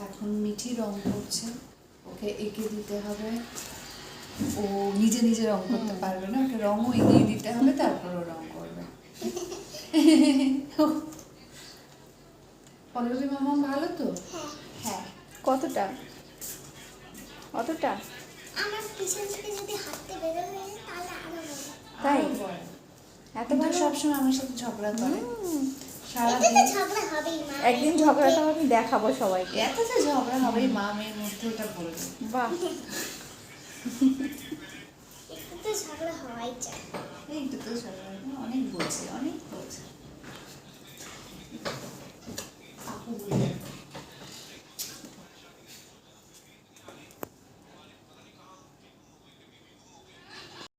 এখন মিঠি রং করছে, ওকে এঁকে দিতে হবে। ও নিজে নিজে রং করতে পারবে না, ওকে রঙও এগিয়ে দিতে হবে, তারপর ও রং করবে। পল্লবী মামা ভালো তো? হ্যাঁ। কতটা? অতটা? আমার পিছন থেকে যদি হাঁটতে বেরো হয়ে যায় তাহলে আরো ভালো। তাই? এত এত ভালো ভালো? সবসময় আমার সাথে ঝগড়া করে হুম। এতে সারাদিন। তো ঝগড়া হবেই মা। একদিন ঝগড়াটা আমি দেখাবো সবাইকে। এত যে ঝগড়া হবে মা মেয়ের মধ্যে, এটা বলবো। বাহ, একটু তো ঝগড়া হওয়াই চাই। এইটুকু ঝগড়া, অনেক বলছে, অনেক বলছে।